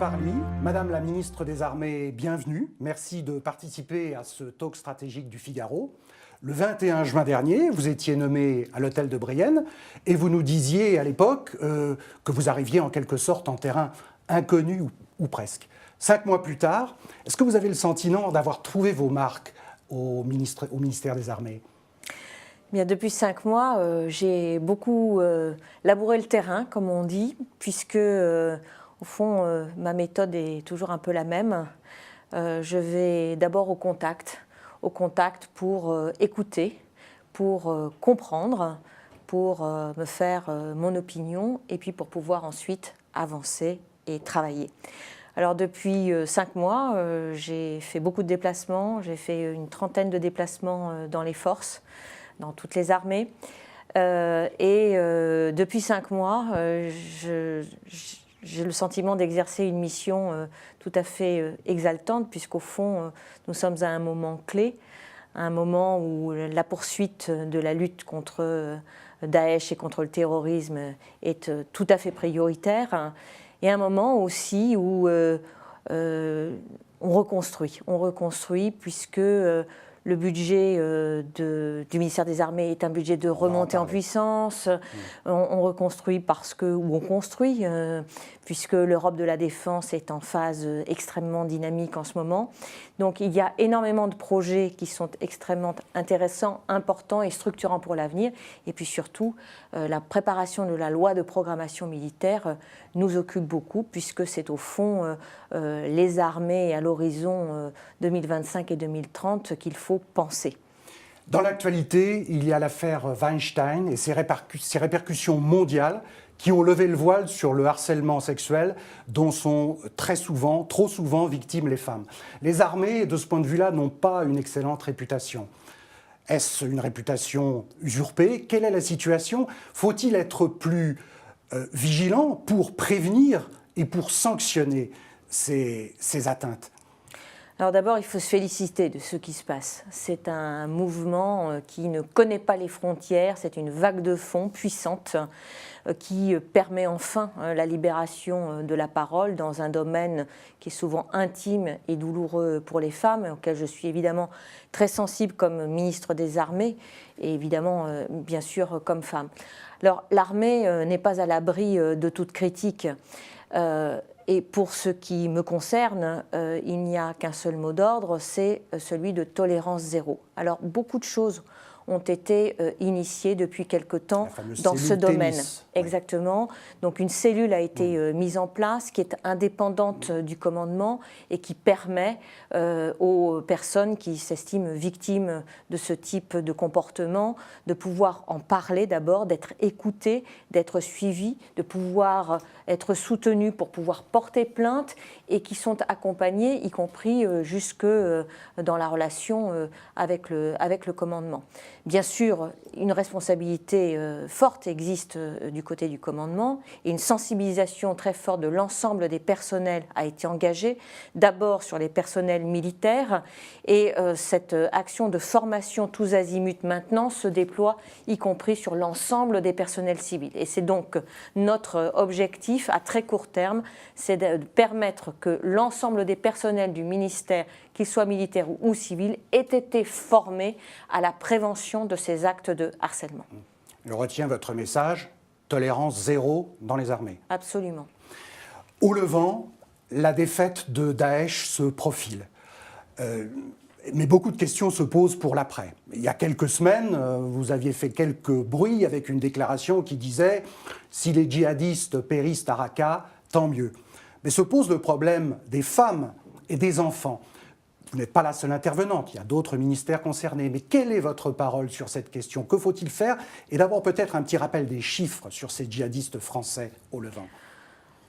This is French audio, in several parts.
Parly, Madame la Ministre des Armées, bienvenue. Merci de participer à ce talk stratégique du Figaro. Le 21 juin dernier, vous étiez nommé à l'hôtel de Brienne et vous nous disiez à l'époque que vous arriviez en quelque sorte en terrain inconnu ou presque. 5 mois plus tard, est-ce que vous avez le sentiment d'avoir trouvé vos marques au ministère des Armées ? Bien, depuis 5 mois, j'ai beaucoup labouré le terrain, comme on dit, puisque, au fond, ma méthode est toujours un peu la même. Je vais d'abord au contact pour écouter, pour comprendre, pour me faire mon opinion, et puis pour pouvoir ensuite avancer et travailler. Alors depuis 5 mois, j'ai fait beaucoup de déplacements, j'ai fait une trentaine de déplacements dans les forces, dans toutes les armées. Depuis 5 mois, j'ai le sentiment d'exercer une mission tout à fait exaltante, puisqu'au fond, nous sommes à un moment clé, un moment où la poursuite de la lutte contre Daesh et contre le terrorisme est tout à fait prioritaire, et un moment aussi où on reconstruit puisque le budget du ministère des Armées est un budget de remontée en puissance. On reconstruit ou on construit, puisque l'Europe de la défense est en phase extrêmement dynamique en ce moment. Donc il y a énormément de projets qui sont extrêmement intéressants, importants et structurants pour l'avenir. Et puis surtout, la préparation de la loi de programmation militaire nous occupe beaucoup, puisque c'est au fond les armées à l'horizon 2025 et 2030 qu'il faut penser. Dans l'actualité, il y a l'affaire Weinstein et ses répercussions mondiales qui ont levé le voile sur le harcèlement sexuel dont sont trop souvent victimes les femmes. Les armées, de ce point de vue-là, n'ont pas une excellente réputation. Est-ce une réputation usurpée? Quelle est la situation? Faut-il être plus vigilant pour prévenir et pour sanctionner ces atteintes? Alors d'abord, il faut se féliciter de ce qui se passe. C'est un mouvement qui ne connaît pas les frontières, c'est une vague de fond puissante qui permet enfin la libération de la parole dans un domaine qui est souvent intime et douloureux pour les femmes, auquel je suis évidemment très sensible comme ministre des Armées et évidemment, bien sûr, comme femme. Alors l'armée n'est pas à l'abri de toute critique. Et pour ce qui me concerne, il n'y a qu'un seul mot d'ordre, c'est celui de tolérance zéro. Alors beaucoup de choses ont été initiées depuis quelque temps dans ce domaine. Exactement. Donc une cellule a été mise en place qui est indépendante du commandement et qui permet aux personnes qui s'estiment victimes de ce type de comportement de pouvoir en parler d'abord, d'être écoutées, d'être suivies, de pouvoir être soutenues pour pouvoir porter plainte et qui sont accompagnées, y compris jusque dans la relation avec le commandement. Bien sûr, une responsabilité forte existe du côté du commandement et une sensibilisation très forte de l'ensemble des personnels a été engagée, d'abord sur les personnels militaires, et cette action de formation tous azimuts maintenant se déploie y compris sur l'ensemble des personnels civils. Et c'est donc notre objectif à très court terme, c'est de permettre que l'ensemble des personnels du ministère, qu'ils soient militaires ou civils, aient été formés à la prévention de ces actes de harcèlement. Je retiens votre message, tolérance zéro dans les armées. Absolument. Au Levant, la défaite de Daesh se profile. Mais beaucoup de questions se posent pour l'après. Il y a quelques semaines, vous aviez fait quelques bruits avec une déclaration qui disait « Si les djihadistes périssent à Raqqa, tant mieux ». Mais se pose le problème des femmes et des enfants. Vous n'êtes pas la seule intervenante, il y a d'autres ministères concernés. Mais quelle est votre parole sur cette question? Que faut-il faire? Et d'abord peut-être un petit rappel des chiffres sur ces djihadistes français au Levant.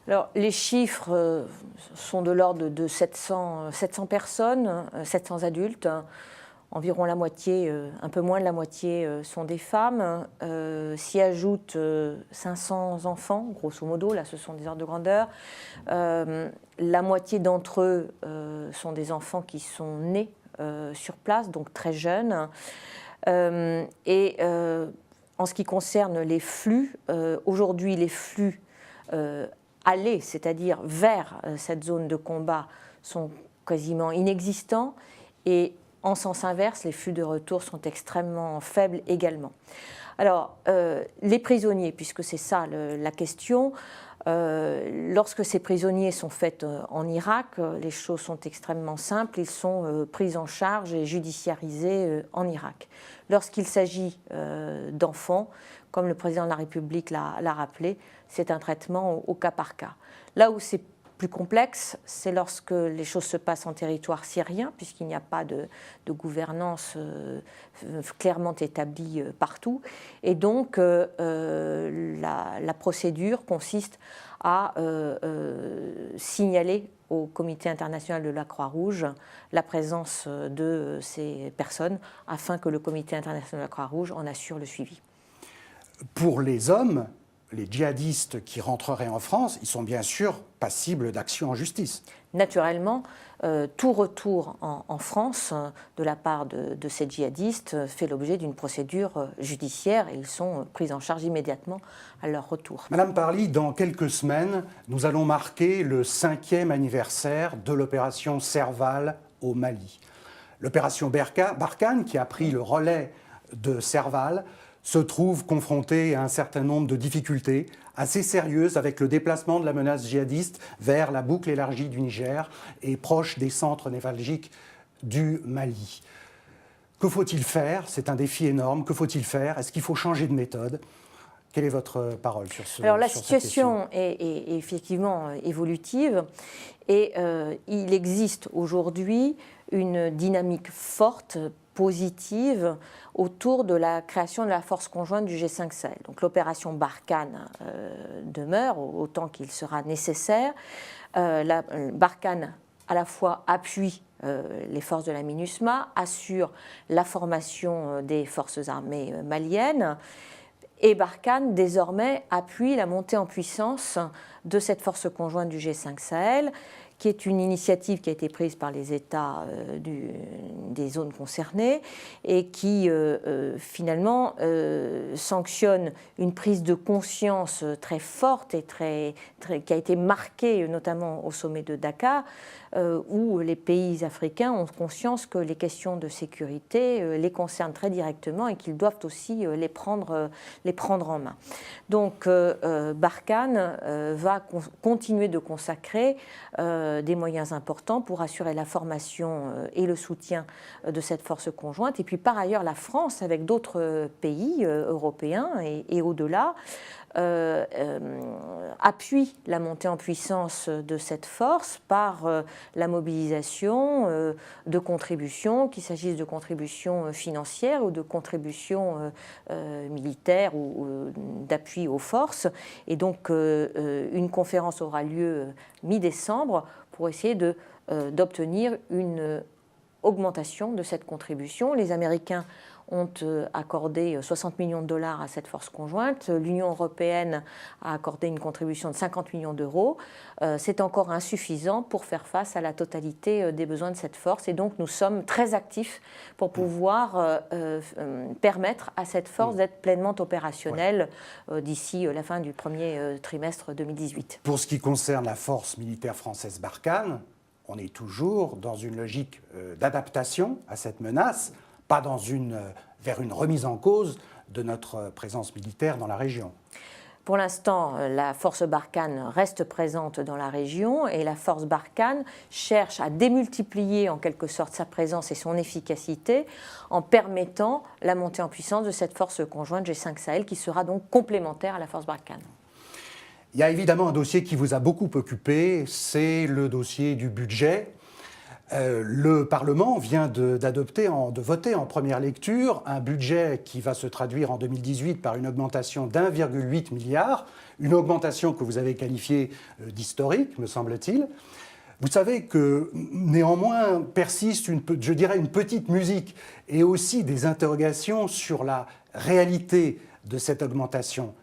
Alors, les chiffres sont de l'ordre de 700 personnes, 700 adultes. Environ la moitié, un peu moins de la moitié sont des femmes. S'y ajoutent 500 enfants, grosso modo, là ce sont des ordres de grandeur. La moitié d'entre eux sont des enfants qui sont nés sur place, donc très jeunes. En ce qui concerne les flux, aujourd'hui les flux aller, c'est-à-dire vers cette zone de combat, sont quasiment inexistants, et en sens inverse, les flux de retour sont extrêmement faibles également. Alors, les prisonniers, puisque c'est ça la question, lorsque ces prisonniers sont faits en Irak, les choses sont extrêmement simples, ils sont pris en charge et judiciarisés en Irak. Lorsqu'il s'agit d'enfants, comme le président de la République l'a rappelé, c'est un traitement au cas par cas. Là où c'est plus complexe, c'est lorsque les choses se passent en territoire syrien, puisqu'il n'y a pas de gouvernance clairement établie partout. Et donc, la procédure consiste à signaler au Comité international de la Croix-Rouge la présence de ces personnes, afin que le Comité international de la Croix-Rouge en assure le suivi. Pour les hommes, les djihadistes qui rentreraient en France, ils sont bien sûr passibles d'action en justice. Naturellement, tout retour en France de la part de ces djihadistes fait l'objet d'une procédure judiciaire et ils sont pris en charge immédiatement à leur retour. Madame Parly, dans quelques semaines, nous allons marquer le 5e anniversaire de l'opération Serval au Mali. L'opération Barkhane, qui a pris le relais de Serval, se trouve confronté à un certain nombre de difficultés assez sérieuses avec le déplacement de la menace djihadiste vers la boucle élargie du Niger et proche des centres névralgiques du Mali. Que faut-il faire? C'est un défi énorme. Que faut-il faire? Est-ce qu'il faut changer de méthode? Quelle est votre parole sur ce Alors la sur situation est effectivement évolutive et il existe aujourd'hui une dynamique forte, positive, autour de la création de la force conjointe du G5 Sahel. Donc l'opération Barkhane demeure autant qu'il sera nécessaire. Barkhane à la fois appuie les forces de la MINUSMA, assure la formation des forces armées maliennes, et Barkhane désormais appuie la montée en puissance de cette force conjointe du G5 Sahel, qui est une initiative qui a été prise par les États des zones concernées et qui finalement sanctionne une prise de conscience très forte et qui a été marquée notamment au sommet de Dakar, où les pays africains ont conscience que les questions de sécurité les concernent très directement et qu'ils doivent aussi les prendre en main. Donc Barkhane va continuer de consacrer des moyens importants pour assurer la formation et le soutien de cette force conjointe. Et puis par ailleurs, la France, avec d'autres pays européens et au-delà, appuie la montée en puissance de cette force par la mobilisation de contributions, qu'il s'agisse de contributions financières ou de contributions militaires ou d'appui aux forces. Et donc une conférence aura lieu mi-décembre pour essayer d'obtenir une augmentation de cette contribution. Les Américains ont accordé 60 millions de dollars à cette force conjointe. L'Union européenne a accordé une contribution de 50 millions d'euros. C'est encore insuffisant pour faire face à la totalité des besoins de cette force. Et donc, nous sommes très actifs pour pouvoir permettre à cette force d'être pleinement opérationnelle d'ici la fin du premier trimestre 2018. Pour ce qui concerne la force militaire française Barkhane, on est toujours dans une logique d'adaptation à cette menace, pas vers une remise en cause de notre présence militaire dans la région. Pour l'instant, la force Barkhane reste présente dans la région et la force Barkhane cherche à démultiplier en quelque sorte sa présence et son efficacité en permettant la montée en puissance de cette force conjointe G5 Sahel qui sera donc complémentaire à la force Barkhane. Il y a évidemment un dossier qui vous a beaucoup occupé, c'est le dossier du budget. Le Parlement vient de voter en première lecture un budget qui va se traduire en 2018 par une augmentation d'1,8 milliard, une augmentation que vous avez qualifiée d'historique, me semble-t-il. Vous savez que néanmoins persiste une petite musique et aussi des interrogations sur la réalité de cette augmentation,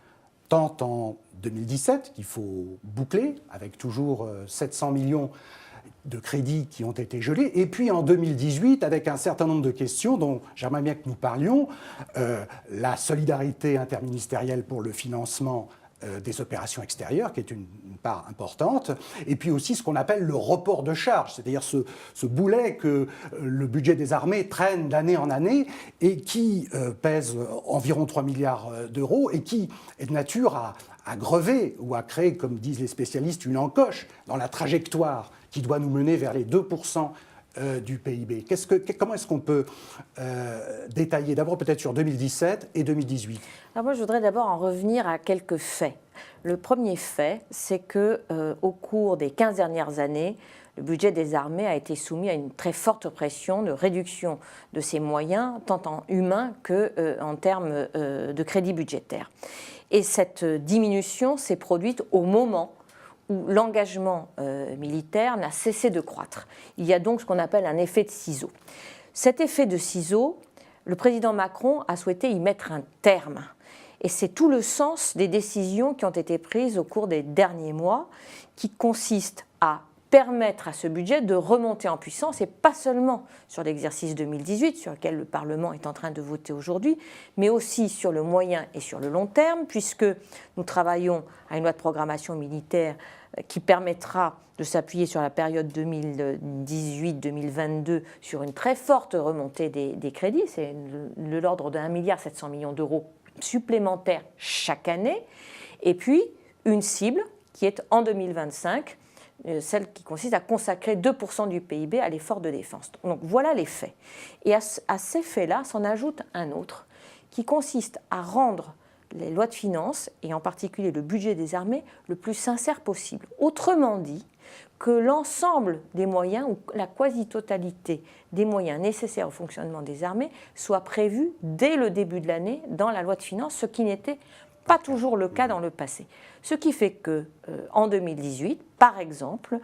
tant en 2017, qu'il faut boucler, avec toujours 700 millions de crédits qui ont été gelés, et puis en 2018, avec un certain nombre de questions dont j'aimerais bien que nous parlions, la solidarité interministérielle pour le financement des opérations extérieures, qui est une part importante, et puis aussi ce qu'on appelle le report de charges, c'est-à-dire ce boulet que le budget des armées traîne d'année en année et qui pèse environ 3 milliards d'euros et qui est de nature à grever ou à créer, comme disent les spécialistes, une encoche dans la trajectoire qui doit nous mener vers les 2% du PIB. Comment est-ce qu'on peut détailler, d'abord peut-être sur 2017 et 2018 ? Alors moi, je voudrais d'abord en revenir à quelques faits. Le premier fait, c'est qu'au cours des 15 dernières années, le budget des armées a été soumis à une très forte pression de réduction de ses moyens, tant en humains qu'en termes de crédits budgétaires. Et cette diminution s'est produite au moment où l'engagement militaire n'a cessé de croître. Il y a donc ce qu'on appelle un effet de ciseau. Cet effet de ciseau, le président Macron a souhaité y mettre un terme. Et c'est tout le sens des décisions qui ont été prises au cours des derniers mois, qui consistent à permettre à ce budget de remonter en puissance, et pas seulement sur l'exercice 2018, sur lequel le Parlement est en train de voter aujourd'hui, mais aussi sur le moyen et sur le long terme, puisque nous travaillons à une loi de programmation militaire qui permettra de s'appuyer sur la période 2018-2022 sur une très forte remontée des crédits, c'est de l'ordre de 1,7 milliard d'euros supplémentaires chaque année, et puis une cible qui est en 2025, celle qui consiste à consacrer 2% du PIB à l'effort de défense. Donc voilà les faits. Et à ces faits-là s'en ajoute un autre qui consiste à rendre les lois de finances, et en particulier le budget des armées, le plus sincère possible. Autrement dit, que l'ensemble des moyens, ou la quasi-totalité des moyens nécessaires au fonctionnement des armées, soit prévu dès le début de l'année dans la loi de finances, ce qui n'était pas toujours le cas dans le passé. Ce qui fait qu'en 2018, par exemple,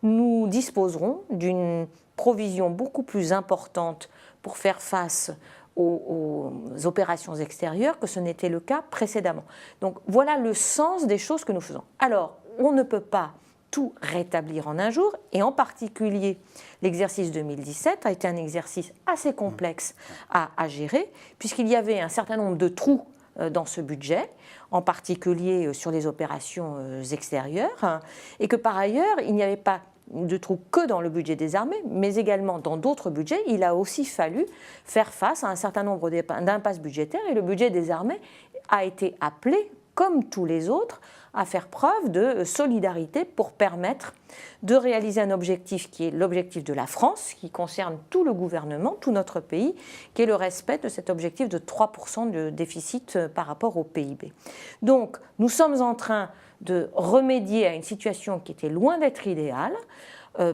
nous disposerons d'une provision beaucoup plus importante pour faire face aux opérations extérieures que ce n'était le cas précédemment. Donc voilà le sens des choses que nous faisons. Alors, on ne peut pas tout rétablir en un jour, et en particulier l'exercice 2017 a été un exercice assez complexe à gérer, puisqu'il y avait un certain nombre de trous dans ce budget, en particulier sur les opérations extérieures, et que par ailleurs, il n'y avait pas de trous que dans le budget des armées, mais également dans d'autres budgets. Il a aussi fallu faire face à un certain nombre d'impasses budgétaires, et le budget des armées a été appelé, comme tous les autres, à faire preuve de solidarité pour permettre de réaliser un objectif qui est l'objectif de la France, qui concerne tout le gouvernement, tout notre pays, qui est le respect de cet objectif de 3% de déficit par rapport au PIB. Donc, nous sommes en train de remédier à une situation qui était loin d'être idéale,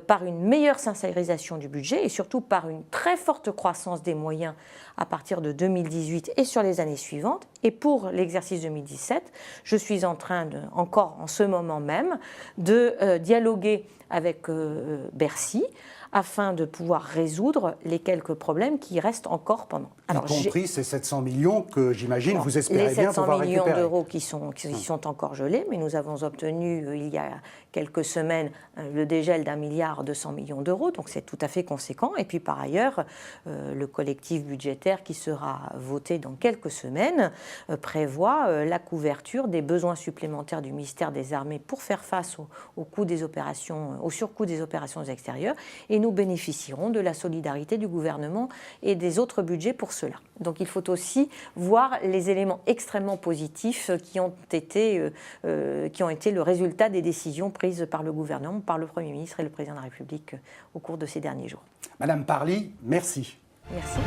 par une meilleure sincérisation du budget et surtout par une très forte croissance des moyens à partir de 2018 et sur les années suivantes. Et pour l'exercice 2017, je suis en train, encore en ce moment même, de dialoguer avec Bercy afin de pouvoir résoudre les quelques problèmes qui restent encore pendant. Alors, y compris ces 700 millions que j'imagine vous espérez bien pouvoir récupérer. Les 700 millions d'euros qui sont encore gelés, mais nous avons obtenu il y a quelques semaines le dégel d'1,2 milliard d'euros, donc c'est tout à fait conséquent. Et puis par ailleurs, le collectif budgétaire qui sera voté dans quelques semaines prévoit la couverture des besoins supplémentaires du ministère des Armées pour faire face au surcoût des opérations extérieures. Et nous bénéficierons de la solidarité du gouvernement et des autres budgets pour cela. Donc il faut aussi voir les éléments extrêmement positifs qui ont été le résultat des décisions prises par le gouvernement, par le Premier ministre et le Président de la République au cours de ces derniers jours. Madame Parly, merci. Merci.